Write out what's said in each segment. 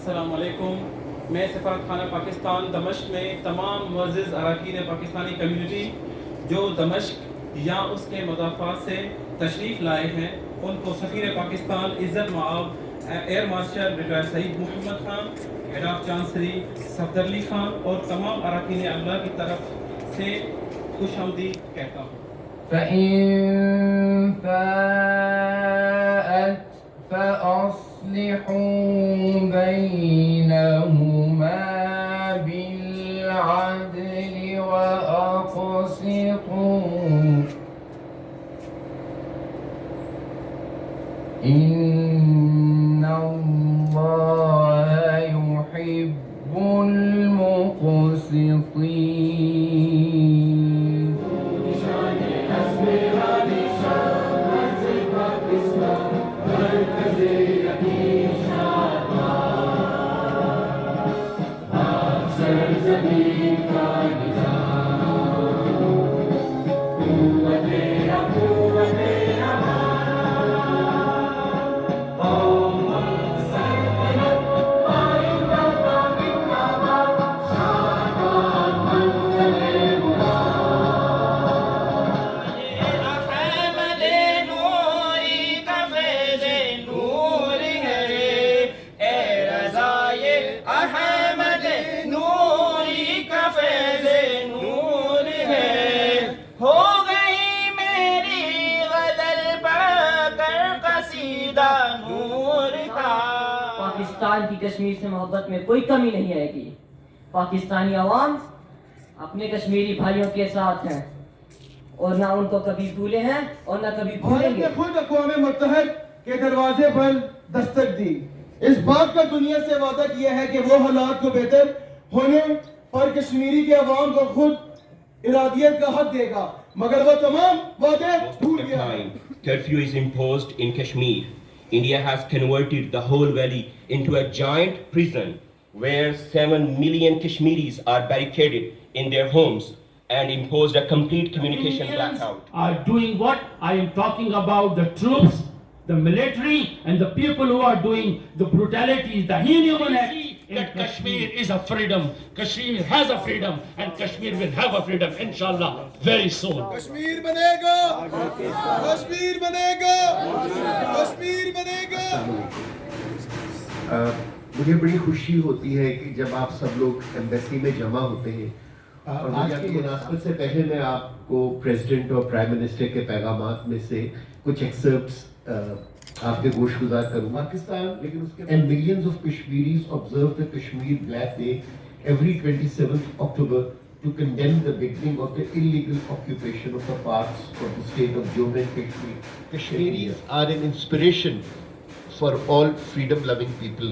अस्सलामु अलैकुम। मैं सफ़ारत खाना पाकिस्तान दमश्क में तमाम मुअज़्ज़िज़ अरकान पाकिस्तानी कम्युनिटी जो दमश्क या उसके मदाफ़ात से तशरीफ़ लाए हैं उनको सफ़ीर पाकिस्तान इज़्ज़त मआब air marshal retired Saeed Mohammad Khan, head of chancery Safdar Ali Khan और तमाम अरकान अमला की तरफ से खुशामदीद कहता हूँ। फ़इन फ़ाअत फ़अस्लिहू बैनहुमा बिल-अद्ल व अक़सितू इन्नल्लाह युहिब्बुल मुक़सितीन। पाकिस्तान की कश्मीर से मोहब्बत में कोई कमी नहीं आएगी। पाकिस्तानी अवाम अपने कश्मीरी भाइयों के साथ हैं और ना उनको कभी भूले हैं और ना कभी भूलेंगे। भारत ने खुद अक़वाम मुत्तहिद के दरवाजे पर दस्तक दी। इस बात का दुनिया से वादा किया है कि वो हालात को बेहतर होने पर कश्मीरी के अवाम को खुद इरादियत का हक देगा, मगर वो तमाम वादे भूल गया। Curfew is imposed in Kashmir. India has converted the whole valley into a giant prison where 7 million Kashmiris are barricaded in their homes and imposed a complete communication blackout. Are doing what? I am talking about the troops, the military, and the people who are doing the brutalities, the inhuman acts. That Kashmir is a freedom. Kashmir has a freedom, and Kashmir will have a freedom, inshallah, very soon. Kashmir बनेगा, कश्मीर बनेगा, कश्मीर बनेगा। मुझे बड़ी खुशी होती है कि जब आप सब लोग एम्बेसी में जमा होते हैं और आज की मुनासबत से पहले मैं आपको प्रेसिडेंट और प्राइम मिनिस्टर के पैगामात में से कुछ एक्सर्प्ट्स आपके गोश गुजार करूंगा। पाकिस्तान लेकिन उसके and millions of Kashmiris observe the Kashmir Black Day every 27th October to condemn the beginning of the illegal occupation of the parts of the state of Jammu and Kashmir. Kashmiris are an inspiration for all freedom-loving people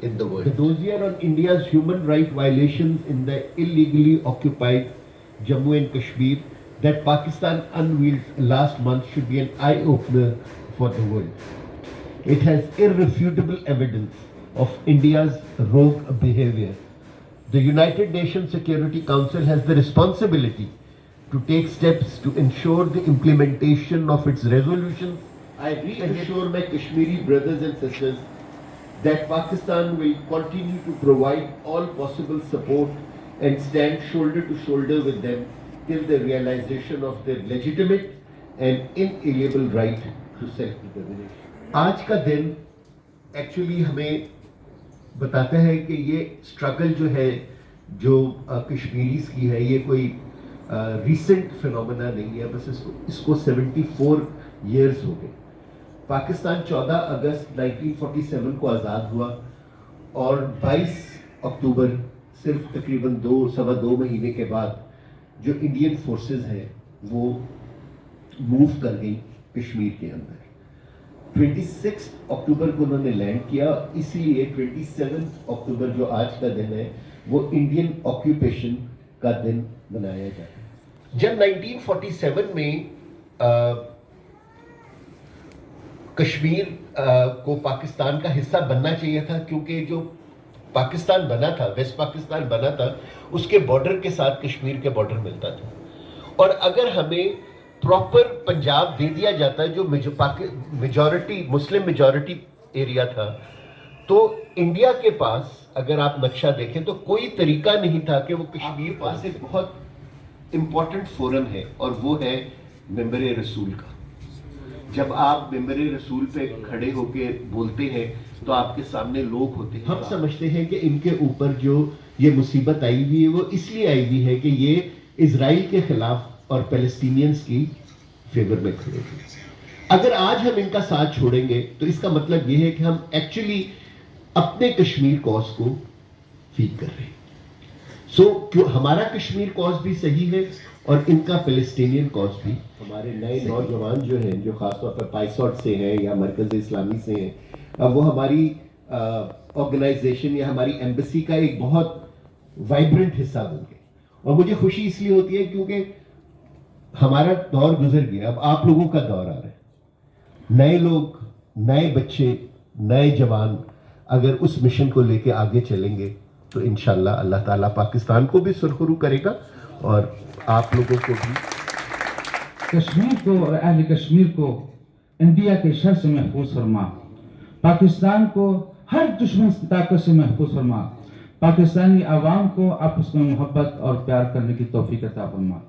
in the world. The dossier on India's human right violations in the illegally occupied Jammu and Kashmir that Pakistan unveiled last month should be an eye-opener for the world. It has irrefutable evidence of India's rogue behavior. The United Nations Security Council has the responsibility to take steps to ensure the implementation of its resolutions. I reassure my Kashmiri brothers and sisters that Pakistan will continue to provide all possible support and stand shoulder to shoulder with them till the realization of their legitimate and inalienable right to self-determination. आज का दिन actually हमें बताता है कि ये struggle जो है जो कश्मीरीज की है ये कोई रीसेंट फिनोमेना नहीं है, बस इसको 74 इयर्स हो गए। पाकिस्तान 14 अगस्त 1947 को आज़ाद हुआ और 22 अक्टूबर सिर्फ तकरीबन सवा दो महीने के बाद जो इंडियन फोर्सेस हैं वो मूव कर गई कश्मीर के अंदर। 26 अक्टूबर को उन्होंने लैंड किया, इसीलिए 27 अक्टूबर जो आज का दिन है वो इंडियन ऑक्यूपेशन का दिन मनाया जाता है। जब 1947 में कश्मीर को पाकिस्तान का हिस्सा बनना चाहिए था, क्योंकि जो पाकिस्तान बना था, वेस्ट पाकिस्तान बना था, उसके बॉर्डर के साथ कश्मीर के बॉर्डर मिलता था। और अगर हमें प्रॉपर पंजाब दे दिया जाता है जो मेजॉरिटी मुस्लिम मेजॉरिटी एरिया था, तो इंडिया के पास अगर आप नक्शा देखें तो कोई तरीका नहीं था कि वो कश्मीर पास एक बहुत इंपॉर्टेंट फोरम है और वो है मेंबर रसूल का। जब आप मेंबर रसूल पे खड़े होके बोलते हैं तो आपके सामने लोग होते हैं। हम समझते हैं कि इनके ऊपर जो ये मुसीबत आई हुई है वो इसलिए आई हुई है कि ये इजराइल के खिलाफ और पैलेस्टीनियंस की फेवर में खड़े हैं। अगर आज हम इनका साथ छोड़ेंगे तो इसका मतलब ये है कि हम एक्चुअली अपने कश्मीर कॉज को फीड कर रहे हैं। क्यों हमारा कश्मीर कॉज भी सही है और इनका पैलेस्टीनियन कॉज भी। हमारे नए नौजवान जो हैं, जो खासतौर पर पाइसॉट से हैं या मरकज़ इस्लामी से हैं, अब वो हमारी ऑर्गेनाइजेशन या हमारी एम्बेसी का एक बहुत वाइब्रेंट हिस्सा बन गए। और मुझे खुशी इसलिए होती है क्योंकि हमारा दौर गुजर गया, अब आप लोगों का दौर आ रहा है। नए लोग, नए बच्चे, नए जवान अगर उस मिशन को लेके आगे चलेंगे तो इंशाल्लाह अल्लाह ताला पाकिस्तान को भी सुरखरू करेगा और आप लोगों को भी। कश्मीर को और अहले कश्मीर को इंडिया के शर से महफूज फरमा, पाकिस्तान को हर दुश्मन की ताकत से महफूज फरमा, पाकिस्तानी आवाम को आपस में मोहब्बत और प्यार करने की तौफीक अता फरमा।